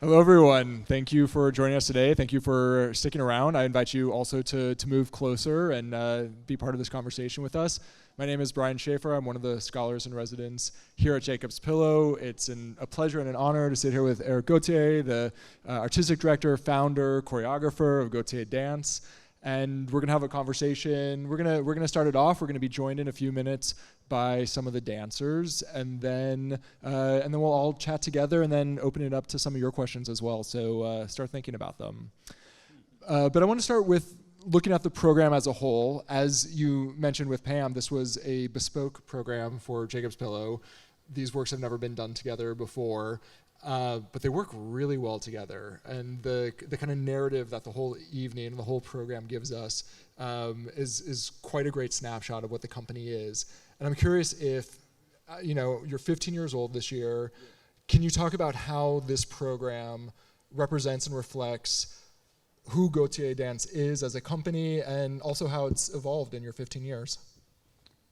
Hello, everyone. Thank you for joining us today. Thank you for sticking around. I invite you also to move closer and be part of this conversation with us. My name is Brian Schaefer. I'm one of the scholars in residence here at Jacob's Pillow. It's a pleasure and an honor to sit here with Eric Gauthier, the artistic director, founder, choreographer of Gauthier Dance. And we're gonna have a conversation. We're gonna start it off. We're gonna be joined in a few minutes by some of the dancers, and then we'll all chat together, and then open it up to some of your questions as well. So start thinking about them. But I want to start with looking at the program as a whole. As you mentioned with Pam, this was a bespoke program for Jacob's Pillow. These works have never been done together before. But they work really well together, and the kind of narrative that the whole evening and the whole program gives us is quite a great snapshot of what the company is. And I'm curious if, you're 15 years old this year. Can you talk about how this program represents and reflects who Gauthier Dance is as a company, and also how it's evolved in your 15 years?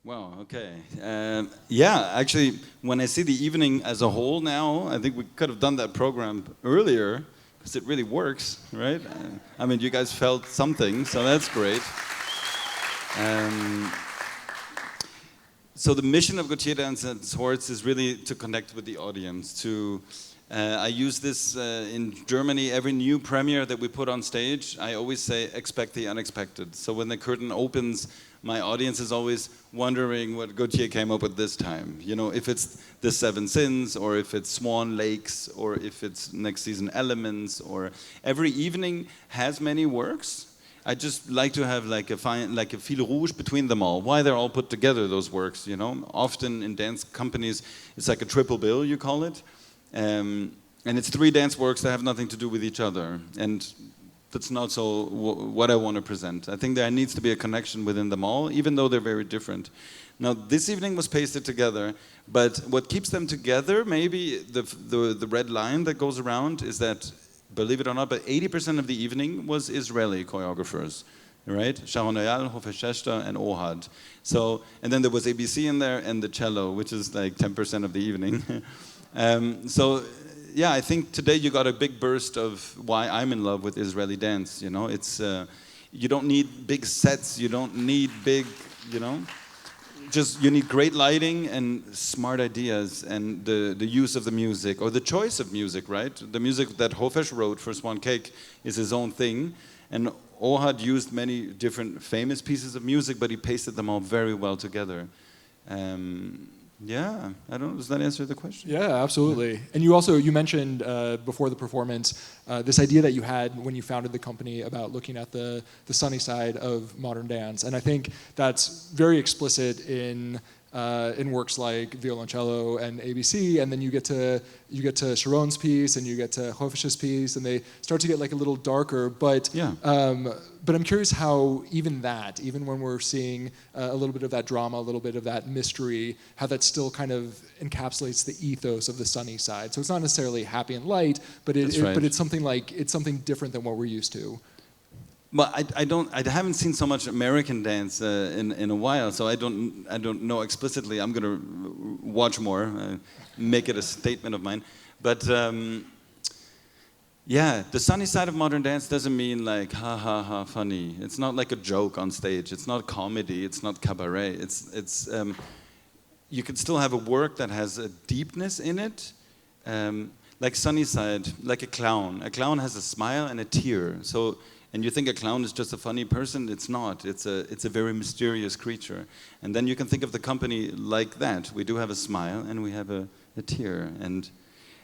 Wow, okay. Actually, when I see the evening as a whole now, I think we could have done that program earlier, because it really works, right? You guys felt something, so that's great. So the mission of Gauthier Dance and Swords is really to connect with the audience. I use this in Germany. Every new premiere that we put on stage, I always say, expect the unexpected. So when the curtain opens, my audience is always wondering what Gauthier came up with this time. If it's The Seven Sins, or if it's Swan Lakes, or if it's next season Elements, or every evening has many works. I just like to have like a fil rouge between them all. Why they're all put together, those works, Often in dance companies, it's like a triple bill, you call it. And it's 3 dance works that have nothing to do with each other. And that's not so what I want to present. I think there needs to be a connection within them all, even though they're very different. Now, this evening was pasted together, but what keeps them together, maybe the red line that goes around, is that, believe it or not, but 80% of the evening was Israeli choreographers, right? Sharon Eyal, Hofer Sheshta, and Ohad. So, and then there was ABC in there, and the cello, which is like 10% of the evening. I think today you got a big burst of why I'm in love with Israeli dance. It's you don't need big sets, you don't need big, just you need great lighting and smart ideas, and the use of the music, or the choice of music, right? The music that Hofesh wrote for Swan Cake is his own thing, and Ohad used many different famous pieces of music, but he pasted them all very well together. I don't know, does that answer the question? Yeah, absolutely. And you mentioned before the performance this idea that you had when you founded the company about looking at the sunny side of modern dance. And I think that's very explicit in works like Violoncello and ABC, and then you get to Sharon's piece, and you get to Hofesh's piece, and they start to get like a little darker. But I'm curious how even when we're seeing a little bit of that drama, a little bit of that mystery, how that still kind of encapsulates the ethos of the sunny side. So it's not necessarily happy and light, but it's something different than what we're used to. Well, I haven't seen so much American dance in a while, so I don't know explicitly. I'm gonna watch more, make it a statement of mine. But the sunny side of modern dance doesn't mean like ha ha ha funny. It's not like a joke on stage. It's not comedy. It's not cabaret. It's you can still have a work that has a deepness in it. Like sunny side, like a clown. A clown has a smile and a tear. And you think a clown is just a funny person? It's not. It's a very mysterious creature. And then you can think of the company like that. We do have a smile and we have a tear.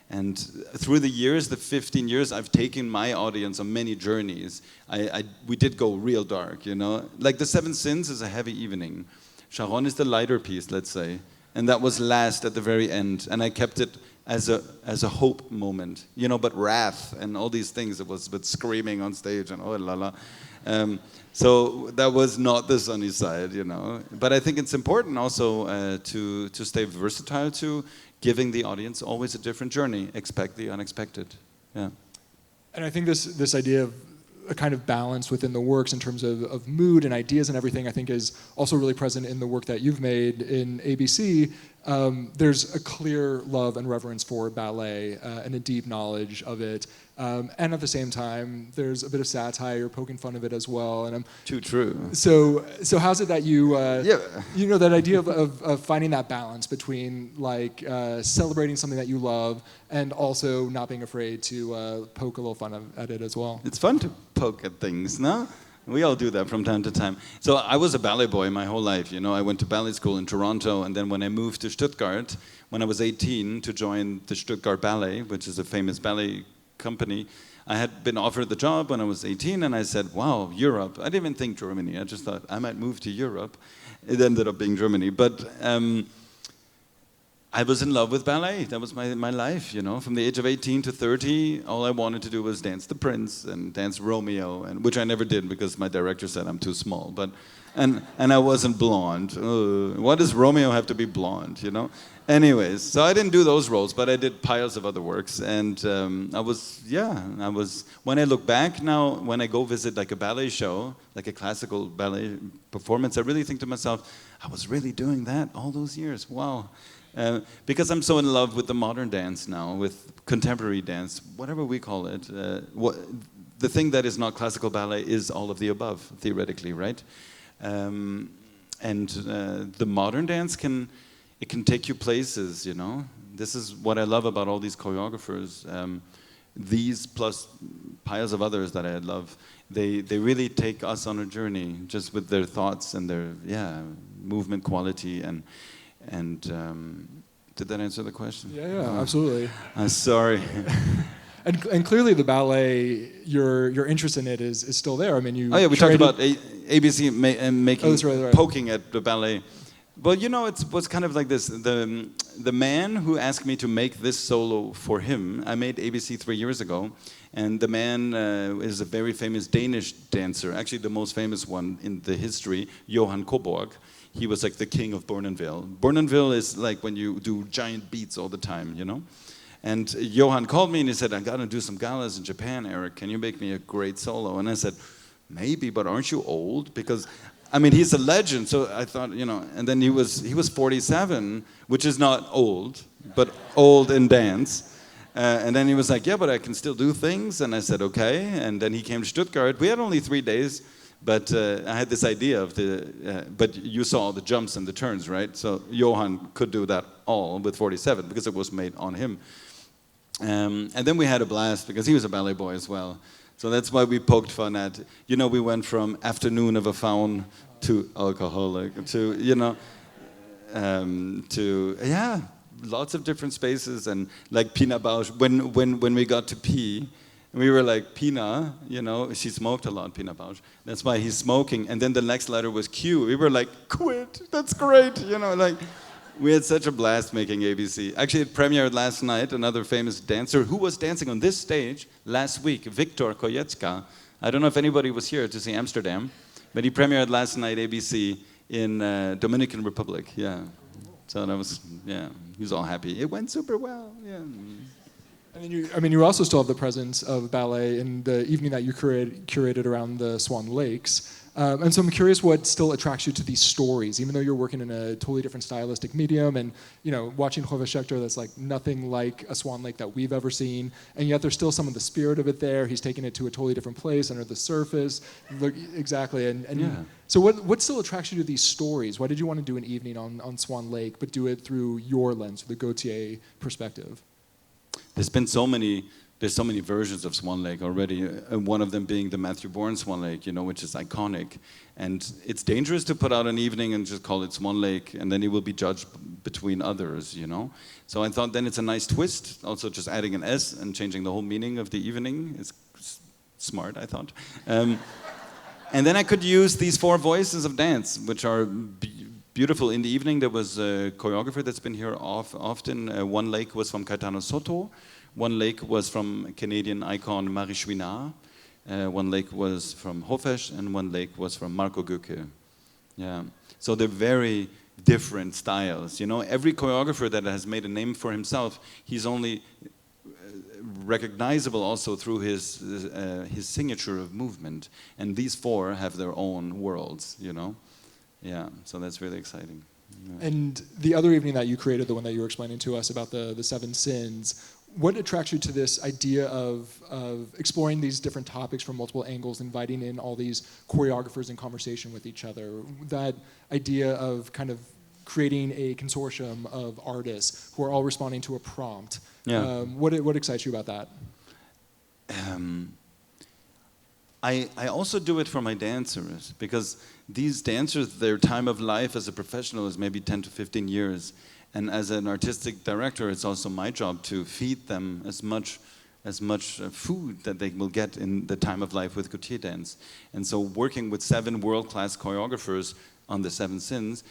And through the years, the 15 years, I've taken my audience on many journeys. We did go real dark, Like The Seven Sins is a heavy evening. Sharon is the lighter piece, let's say. And that was last at the very end. And I kept it as a hope moment, but wrath and all these things. It was but screaming on stage and oh la la. So that was not the sunny side, But I think it's important also to stay versatile, to giving the audience always a different journey. Expect the unexpected. Yeah. And I think this idea of a kind of balance within the works in terms of mood and ideas and everything, I think is also really present in the work that you've made in ABC. there's a clear love and reverence for ballet and a deep knowledge of it. And at the same time, there's a bit of satire, poking fun of it as well. And Too true. so how's it that you, Yeah. you know, that idea of finding that balance between like celebrating something that you love and also not being afraid to poke a little fun at it as well? It's fun to poke at things, no? We all do that from time to time. So I was a ballet boy my whole life. You know, I went to ballet school in Toronto, and then when I moved to Stuttgart, when I was 18, to join the Stuttgart Ballet, which is a famous ballet company, I had been offered the job when I was 18, and I said, wow, Europe. I didn't even think Germany. I just thought I might move to Europe. It ended up being Germany. But I was in love with ballet. That was my life, you know. From the age of 18 to 30, all I wanted to do was dance the Prince and dance Romeo, and which I never did because my director said I'm too small. But and I wasn't blonde. Why does Romeo have to be blonde, you know? Anyways, so I didn't do those roles, but I did piles of other works, and I was. When I look back now, when I go visit like a ballet show, like a classical ballet performance, I really think to myself, I was really doing that all those years. Wow. Because I'm so in love with the modern dance now, with contemporary dance, whatever we call it. The thing that is not classical ballet is all of the above, theoretically, right? The modern dance can take you places, you know. This is what I love about all these choreographers. These plus piles of others that I love, they really take us on a journey just with their thoughts and their movement quality and did that answer the question? Yeah, absolutely. Sorry. And clearly the ballet, your interest in it is still there. I mean, you. Oh yeah, we talked about ABC making that's right. poking at the ballet. Well, you know, it was kind of like this. The man who asked me to make this solo for him, I made ABC 3 years ago, and the man is a very famous Danish dancer, actually the most famous one in the history, Johan Coborg. He was like the king of Bournonville. Bournonville is like when you do giant beats all the time, you know? And Johan called me and he said, I gotta do some galas in Japan, Eric. Can you make me a great solo? And I said, maybe, but aren't you old? Because, I mean, he's a legend. So I thought, you know, and then he was 47, which is not old, but old in dance. And then he was like, yeah, but I can still do things. And I said, okay. And then he came to Stuttgart. We had only 3 days. But I had this idea of but you saw all the jumps and the turns, right? So Johan could do that all with 47 because it was made on him. And then we had a blast because he was a ballet boy as well. So that's why we poked fun at, you know, we went from Afternoon of a Faun to Alcoholic to, you know, lots of different spaces. And like Pina Bausch, when we got to P, we were like, Pina, you know, she smoked a lot, Pina Bausch. That's why he's smoking. And then the next letter was Q. We were like, quit, that's great. You know, like, we had such a blast making ABC. Actually, it premiered last night, another famous dancer who was dancing on this stage last week, Viktor Kojetska. I don't know if anybody was here to see Amsterdam, but he premiered last night, ABC, in Dominican Republic, yeah. So that was, yeah, he was all happy. It went super well, yeah. And then you also still have the presence of ballet in the evening that you curated around the Swan Lakes. And so I'm curious what still attracts you to these stories, even though you're working in a totally different stylistic medium and, you know, watching Hove Schechter, that's like nothing like a Swan Lake that we've ever seen. And yet there's still some of the spirit of it there. He's taking it to a totally different place under the surface. Look, exactly. And yeah. So what still attracts you to these stories? Why did you want to do an evening on Swan Lake, but do it through your lens, the Gautier perspective? There's so many versions of Swan Lake already, and one of them being the Matthew Bourne Swan Lake, you know, which is iconic. And it's dangerous to put out an evening and just call it Swan Lake, and then it will be judged between others, you know. So I thought then it's a nice twist, also just adding an S and changing the whole meaning of the evening. It's smart, I thought. And then I could use these 4 voices of dance, which are beautiful. In the evening, there was a choreographer that's been here often. One Lake was from Caetano Soto. One Lake was from Canadian icon Marie Chouinard. One Lake was from Hofesh, and One Lake was from Marco Göke. Yeah. So they're very different styles. You know, every choreographer that has made a name for himself, he's only recognizable also through his signature of movement. And these 4 have their own worlds, you know. Yeah, so that's really exciting. And the other evening that you created, the one that you were explaining to us about the seven sins, what attracts you to this idea of exploring these different topics from multiple angles, inviting in all these choreographers in conversation with each other? That idea of kind of creating a consortium of artists who are all responding to a prompt. Yeah. What excites you about that? I also do it for my dancers, because these dancers, their time of life as a professional is maybe 10 to 15 years. And as an artistic director, it's also my job to feed them as much food that they will get in the time of life with Gautier Dance. And so working with 7 world-class choreographers on the 7 sins,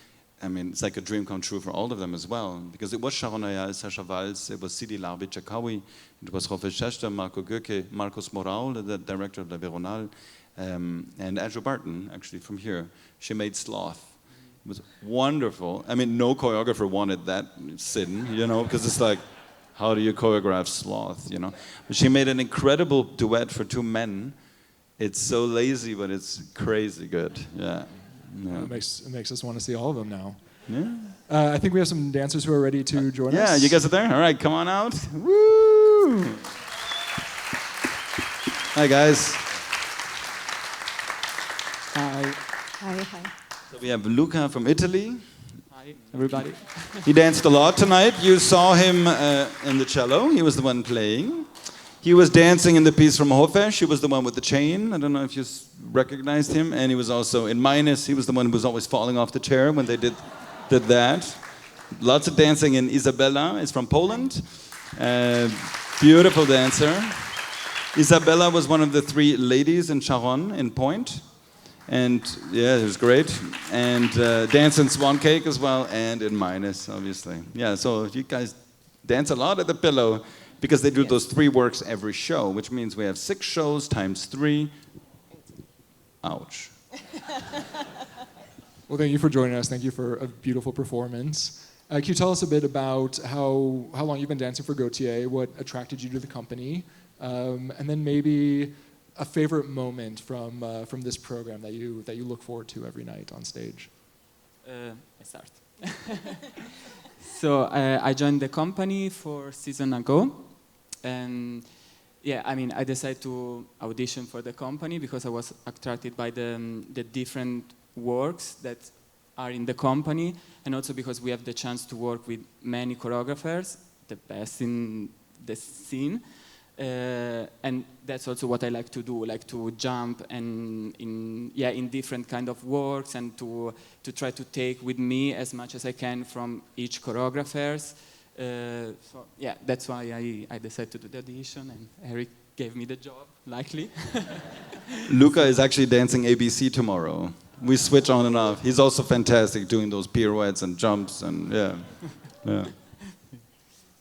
I mean, it's like a dream come true for all of them as well. Because it was Sharon Ayal, Sasha Valls, it was Sidi Larbi-Chakawi, it was Roffe Schechter, Marco Göke, Marcos Moraul, the director of La Veronal, and Andrew Barton, actually from here. She made Sloth. It was wonderful. I mean, no choreographer wanted that sin, you know, because it's like, how do you choreograph Sloth, you know? But she made an incredible duet for 2 men. It's so lazy, but it's crazy good, yeah. Yeah. It makes us want to see all of them now. Yeah. I think we have some dancers who are ready to join us. Yeah, you guys are there? All right, come on out. Woo! Hi, guys. Hi. Hi. So we have Luca from Italy. Hi, everybody. He danced a lot tonight. You saw him in the cello. He was the one playing. He was dancing in the piece from Hofe. She was the one with the chain. I don't know if you recognized him. And he was also in Minus. He was the one who was always falling off the chair when they did that. Lots of dancing. And Isabella is from Poland. Beautiful dancer. Isabella was one of the 3 ladies in Charon in Point. And yeah, it was great. And dance in Swan Cake as well, and in Minus, obviously. Yeah, so you guys dance a lot at the Pillow, because they do those 3 works every show, which means we have 6 shows times 3. Ouch. Well, thank you for joining us. Thank you for a beautiful performance. Can you tell us a bit about how long you've been dancing for Gautier, what attracted you to the company, and then maybe a favorite moment from this program that you look forward to every night on stage? I start. So I joined the company 4 seasons ago, and yeah, I mean, I decided to audition for the company because I was attracted by the different works that are in the company, and also because we have the chance to work with many choreographers, the best in the scene. And that's also what I like to do, like to jump and in different kind of works, and to try to take with me as much as I can from each choreographers. So yeah, that's why I decided to do the audition, and Eric gave me the job, likely. Luca is actually dancing ABC tomorrow. We switch on and off. He's also fantastic doing those pirouettes and jumps, and yeah.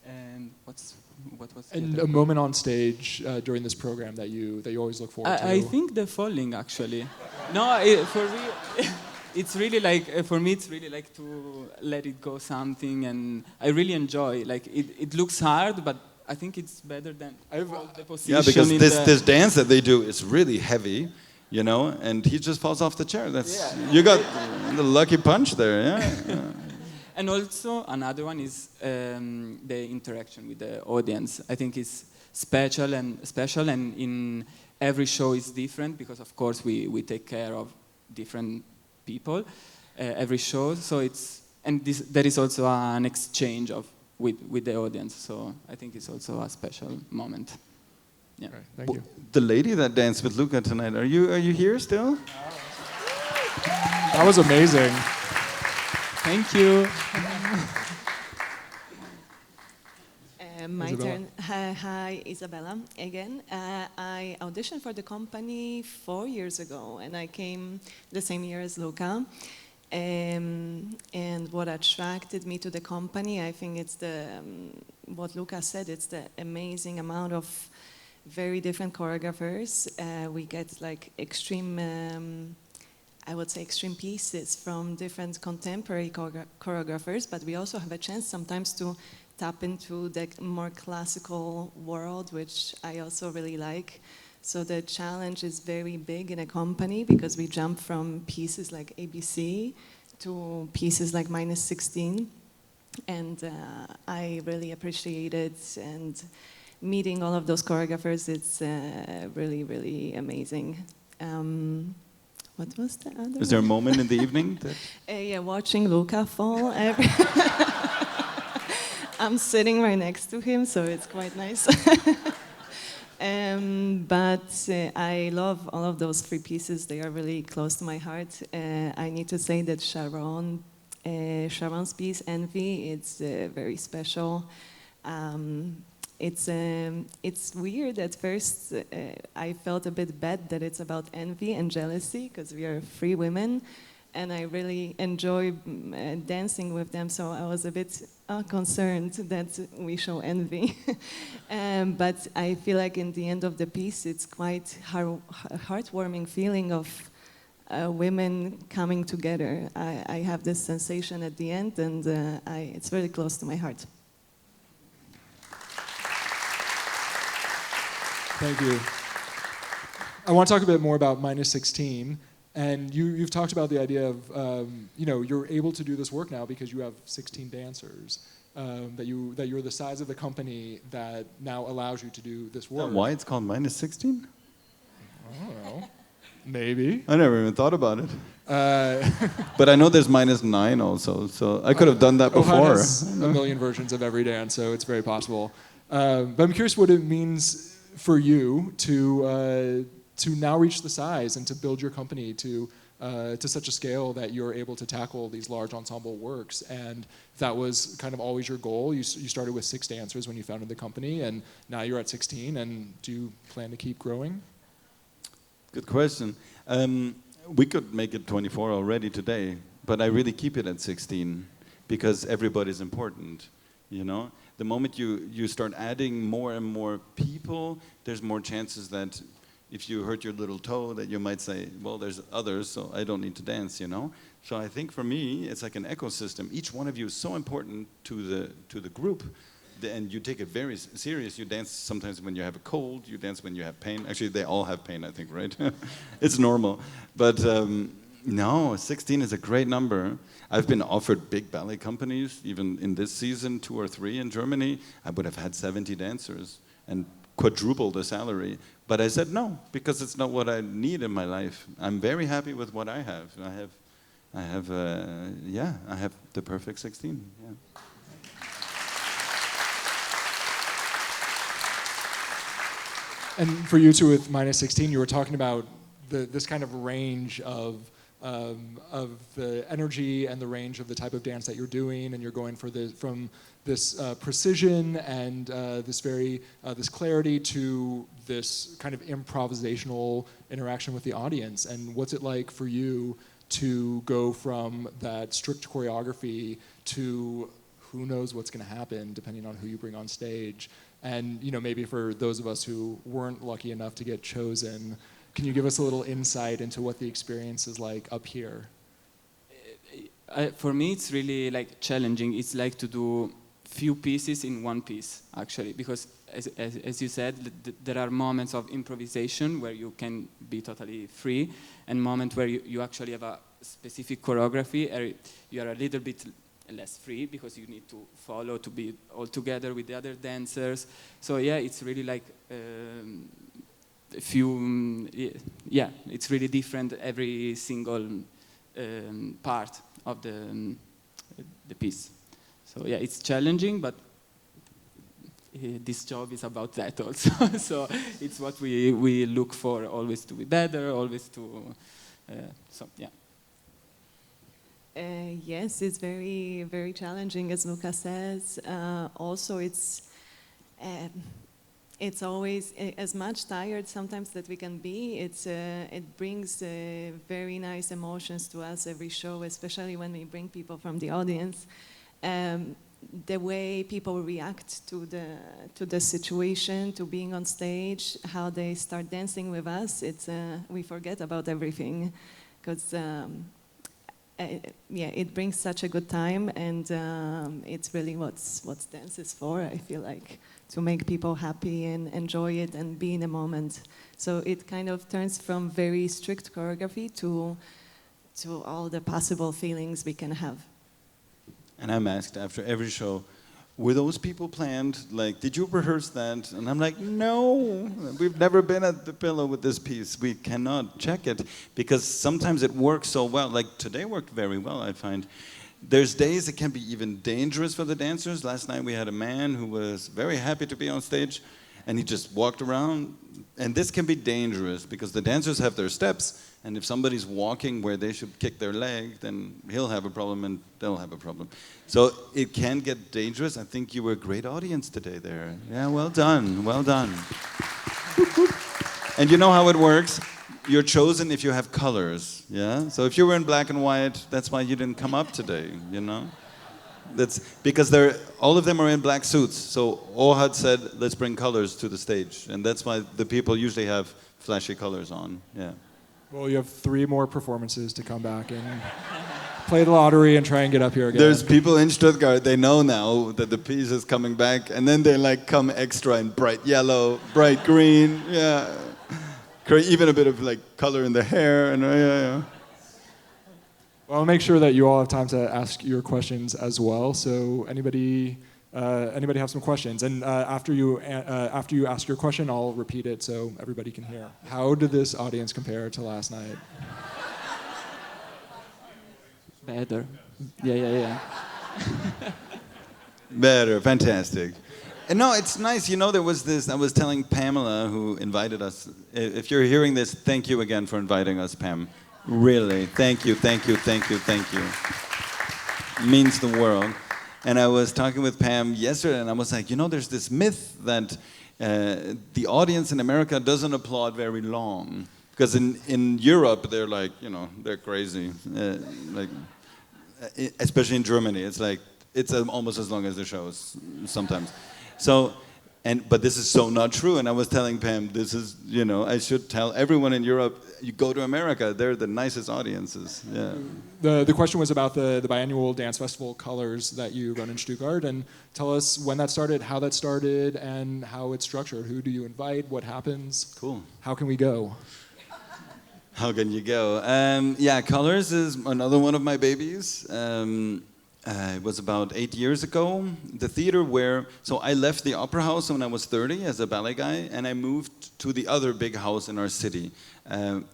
And what was And a moment on stage during this program that you always look forward to? I think the falling, actually. No, for me, it's really like, for me, it's really like to let it go something, and I really enjoy. Like, it looks hard, but I think it's better than all the position. Yeah, because in this dance that they do is really heavy, you know, and he just falls off the chair. You got the lucky punch there, yeah. And also another one is the interaction with the audience. I think it's special, and in every show is different, because of course we take care of different people every show. So there is also an exchange with the audience. So I think it's also a special moment. Yeah. Right, thank you. The lady that danced with Luca tonight, are you here still? That was amazing. Thank you. My Isabella. turn. Hi, Isabella again. I auditioned for the company 4 years ago, and I came the same year as Luca. And what attracted me to the company, I think it's what Luca said, it's the amazing amount of very different choreographers. We get like extreme, I would say extreme pieces from different contemporary choreographers, but we also have a chance sometimes to tap into the more classical world, which I also really like. So the challenge is very big in a company, because we jump from pieces like ABC to pieces like minus 16. And I really appreciate it. And meeting all of those choreographers, it's really, really amazing. What was the other Is there a one? moment in the evening that Yeah, watching Luca fall. I'm sitting right next to him, so it's quite nice. But I love all of those three pieces. They are really close to my heart. I need to say that Sharon's piece, Envy, it's very special. It's weird at first. I felt a bit bad that it's about envy and jealousy because we are three women, and I really enjoy dancing with them. So I was a bit concerned that we show envy, but I feel like in the end of the piece, it's quite a heartwarming feeling of women coming together. I have this sensation at the end, and it's very close to my heart. Thank you. I want to talk a bit more about minus 16. And you've talked about the idea of, you're able to do this work now because you have 16 dancers, that you're the size of the company that now allows you to do this work. why it's called minus 16? I don't know. Maybe. I never even thought about it. But I know there's minus 9 also, so I could have done that Ohad before. has a million versions of every dance, so it's very possible. But I'm curious what it means for you to now reach the size and to build your company to such a scale that you're able to tackle these large ensemble works. And that was kind of always your goal. You started with 6 dancers when you founded the company, and now you're at 16. And do you plan to keep growing? Good question. We could make it 24 already today, but I really keep it at 16 because everybody's important, you know? The moment you start adding more and more people, there's more chances that if you hurt your little toe, that you might say, well, there's others, so I don't need to dance, you know? So I think for me, it's like an ecosystem. Each one of you is so important to the group, and you take it very serious. You dance sometimes when you have a cold, you dance when you have pain. Actually, they all have pain, I think, right? It's normal. But no, 16 is a great number. I've been offered big ballet companies, even in this season, 2 or 3 in Germany. I would have had 70 dancers and quadruple the salary. But I said no, because it's not what I need in my life. I'm very happy with what I have. I have the perfect 16. Yeah. And for you two with minus 16, you were talking about this kind of range of the energy and the range of the type of dance that you're doing, and you're going for from this precision and this clarity to this kind of improvisational interaction with the audience. And what's it like for you to go from that strict choreography to who knows what's going to happen depending on who you bring on stage? And maybe for those of us who weren't lucky enough to get chosen, can you give us a little insight into what the experience is like up here? For me, it's really like challenging. It's like to do few pieces in one piece, actually, because as you said, there are moments of improvisation where you can be totally free, and moments where you actually have a specific choreography, or you are a little bit less free because you need to follow, to be all together with the other dancers. So yeah, it's really like it's really different every single part of the piece. So yeah, it's challenging, but this job is about that also. So it's what we look for, always to be better, always to, so yeah. Yes, it's very, very challenging, as Luca says. Also, it's always as much tired sometimes that we can be. It brings very nice emotions to us every show, especially when we bring people from the audience. The way people react to the situation, to being on stage, how they start dancing with us. We forget about everything, because. It brings such a good time, and it's really what dance is for, I feel like, to make people happy and enjoy it and be in the moment. So it kind of turns from very strict choreography to to all the possible feelings we can have. And I'm asked after every show, were those people planned? Like, did you rehearse that? And I'm like, no, we've never been at the pillow with this piece. We cannot check it because sometimes it works so well. Like today worked very well, I find. There's days it can be even dangerous for the dancers. Last night we had a man who was very happy to be on stage and he just walked around. And this can be dangerous because the dancers have their steps, and if somebody's walking where they should kick their leg, then he'll have a problem and they'll have a problem. So it can get dangerous. I think you were a great audience today there. Yeah, well done, well done. And you know how it works? You're chosen if you have colors, yeah? So if you were in black and white, that's why you didn't come up today, you know? That's because all of them are in black suits. So Ohad said, let's bring colors to the stage. And that's why the people usually have flashy colors on, yeah. Well, you have 3 more performances to come back and play the lottery and try and get up here again. There's people in Stuttgart, they know now that the piece is coming back, and then they like come extra in bright yellow, bright green, yeah. Even a bit of like color in the hair, and yeah. Well, I'll make sure that you all have time to ask your questions as well. So anybody have some questions? And after you ask your question, I'll repeat it so everybody can hear. How did this audience compare to last night? Better. Yeah. Better, fantastic. And no, it's nice. You know, there was this, I was telling Pamela, who invited us, if you're hearing this, thank you again for inviting us, Pam. Really, thank you. Means the world. And I was talking with Pam yesterday, and I was like, you know, there's this myth that the audience in America doesn't applaud very long. Because in Europe, they're like, you know, they're crazy. Especially in Germany, it's like, it's almost as long as the shows sometimes. So, but this is so not true. And I was telling Pam, this is, you know, I should tell everyone in Europe, you go to America, they're the nicest audiences. Yeah. The question was about the biannual dance festival Colors that you run in Stuttgart, and tell us when that started, how that started, and how it's structured. Who do you invite? What happens? Cool. How can we go? How can you go? Yeah, Colors is another one of my babies. It was about 8 years ago. The theater so I left the Opera House when I was 30 as a ballet guy, and I moved to the other big house in our city.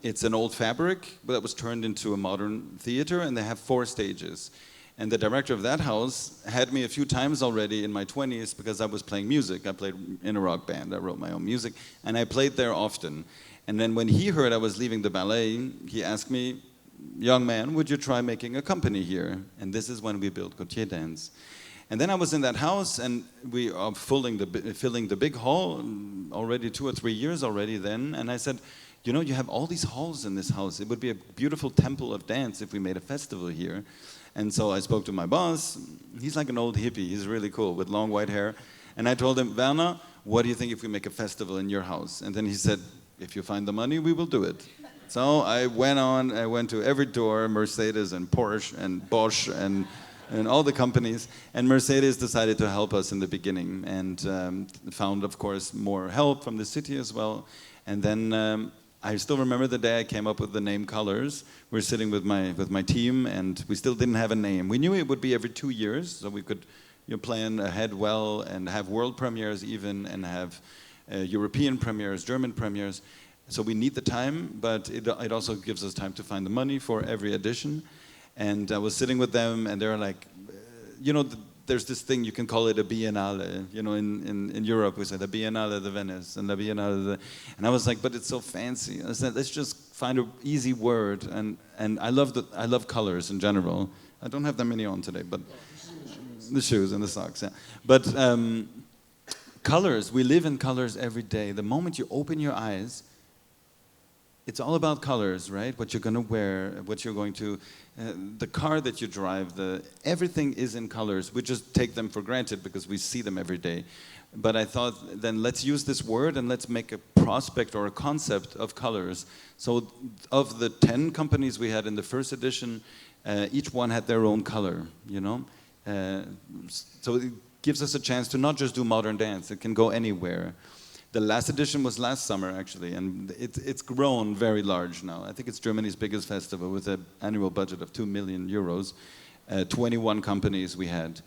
It's an old fabric, but that was turned into a modern theater, and they have 4 stages. And the director of that house had me a few times already in my 20s because I was playing music. I played in a rock band, I wrote my own music, and I played there often. And then when he heard I was leaving the ballet, he asked me, young man, would you try making a company here? And this is when we built Gautier Dance. And then I was in that house, and we are filling the big hall already 2 or 3 years already then. And I said, you know, you have all these halls in this house. It would be a beautiful temple of dance if we made a festival here. And so I spoke to my boss. He's like an old hippie. He's really cool with long white hair. And I told him, Werner, what do you think if we make a festival in your house? And then he said, if you find the money, we will do it. So I went to every door, Mercedes and Porsche and Bosch and all the companies. And Mercedes decided to help us in the beginning and found, of course, more help from the city as well. And then I still remember the day I came up with the name Colors. We were sitting with my team, and we still didn't have a name. We knew it would be every 2 years, so we could plan ahead well and have world premieres even, and have European premieres, German premieres. So we need the time, but it also gives us time to find the money for every edition. And I was sitting with them, and they're like, you know, there's this thing, you can call it a biennale. You know, in Europe, we say the Biennale de Venice and the Biennale de... And I was like, but it's so fancy. I said, let's just find an easy word. And I love colors in general. I don't have that many on today, but the shoes and the socks, yeah. But colors, we live in colors every day. The moment you open your eyes, it's all about colors, right? What you're going to wear, what you're going to, the car that you drive, everything is in colors. We just take them for granted because we see them every day. But I thought, then let's use this word and let's make a prospect or a concept of colors. So of the 10 companies we had in the first edition, each one had their own color, you know? So it gives us a chance to not just do modern dance, it can go anywhere. The last edition was last summer, actually, and it's grown very large now. I think it's Germany's biggest festival with an annual budget of 2 million euros. 21 companies we had.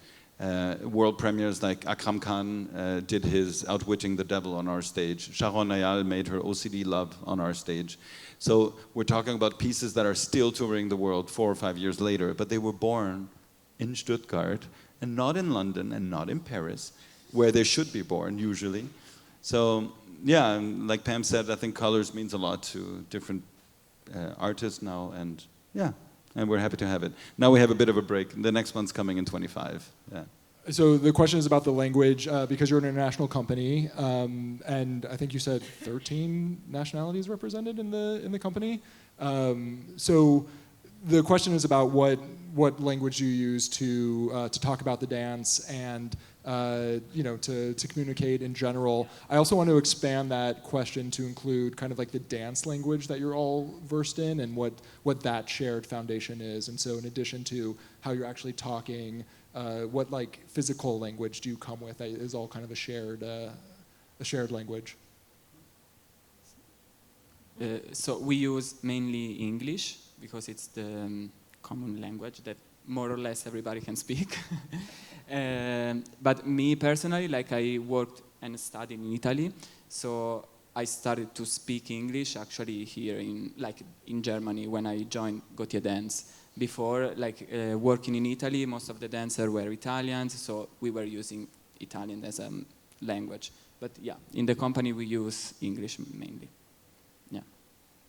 World premieres like Akram Khan did his Outwitting the Devil on our stage. Sharon Nayal made her OCD Love on our stage. So we're talking about pieces that are still touring the world 4 or 5 years later, but they were born in Stuttgart and not in London and not in Paris, where they should be born usually. So yeah, like Pam said, I think colors means a lot to different artists now, and yeah, and we're happy to have it. Now we have a bit of a break. The next one's coming in 25. Yeah. So the question is about the language, because you're an international company, and I think you said 13 nationalities represented in the company. So the question is about what language you use to talk about the dance and to communicate in general. I also want to expand that question to include kind of like the dance language that you're all versed in and what that shared foundation is. And so in addition to how you're actually talking, what like physical language do you come with that is all kind of a shared language? So we use mainly English because it's the common language that more or less everybody can speak. But me personally, like I worked and studied in Italy, so I started to speak English actually here in Germany when I joined Gautier Dance. Before, working in Italy, most of the dancers were Italians, so we were using Italian as a language. But yeah, in the company we use English mainly. Yeah.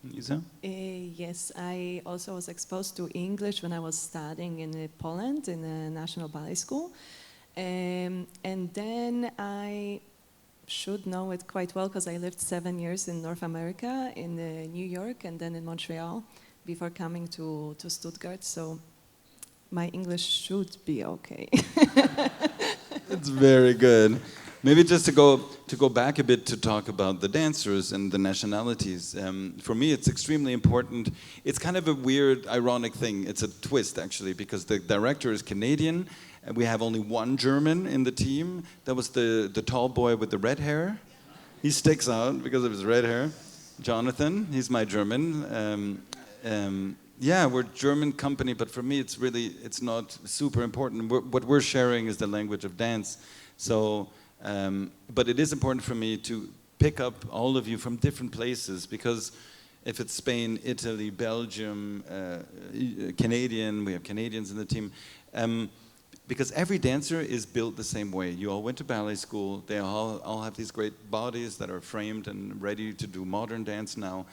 Lisa? Yes, I also was exposed to English when I was studying in Poland in a national ballet school. And then I should know it quite well because I lived 7 years in North America, in New York and then in Montreal before coming to Stuttgart. So my English should be okay. It's very good. Maybe just to go back a bit to talk about the dancers and the nationalities. For me, it's extremely important. It's kind of a weird, ironic thing. It's a twist, actually, because the director is Canadian, and we have only one German in the team. That was the tall boy with the red hair. He sticks out because of his red hair. Jonathan, he's my German. Yeah, we're a German company, but for me, it's not super important. What we're sharing is the language of dance. So. But it is important for me to pick up all of you from different places, because if it's Spain, Italy, Belgium, Canadian, we have Canadians in the team, because every dancer is built the same way. You all went to ballet school, they all have these great bodies that are framed and ready to do modern dance now.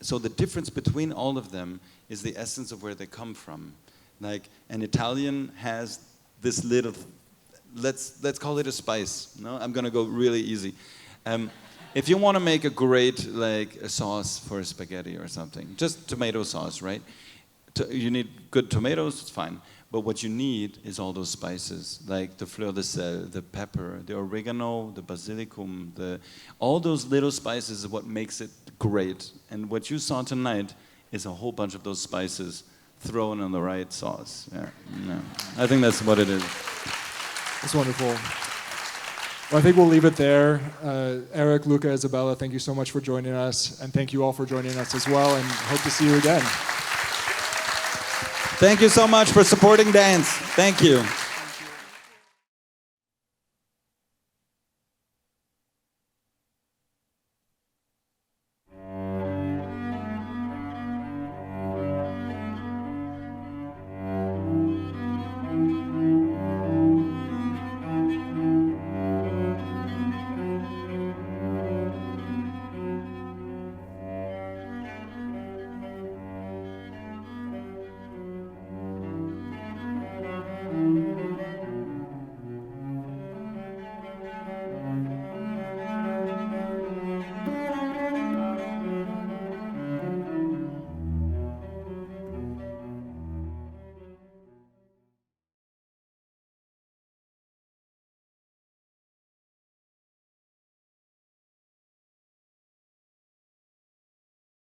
So the difference between all of them is the essence of where they come from. Like an Italian has this little let's call it a spice. No, I'm gonna go really easy. If you want to make a great a sauce for a spaghetti or something, just tomato sauce, right? You need good tomatoes, it's fine. But what you need is all those spices, like the fleur de sel, the pepper, the oregano, the basilicum, all those little spices is what makes it great. And what you saw tonight is a whole bunch of those spices thrown on the right sauce. Yeah. I think that's what it is. That's wonderful. Well, I think we'll leave it there. Eric, Luca, Isabella, thank you so much for joining us, and thank you all for joining us as well, and hope to see you again. Thank you so much for supporting dance. Thank you.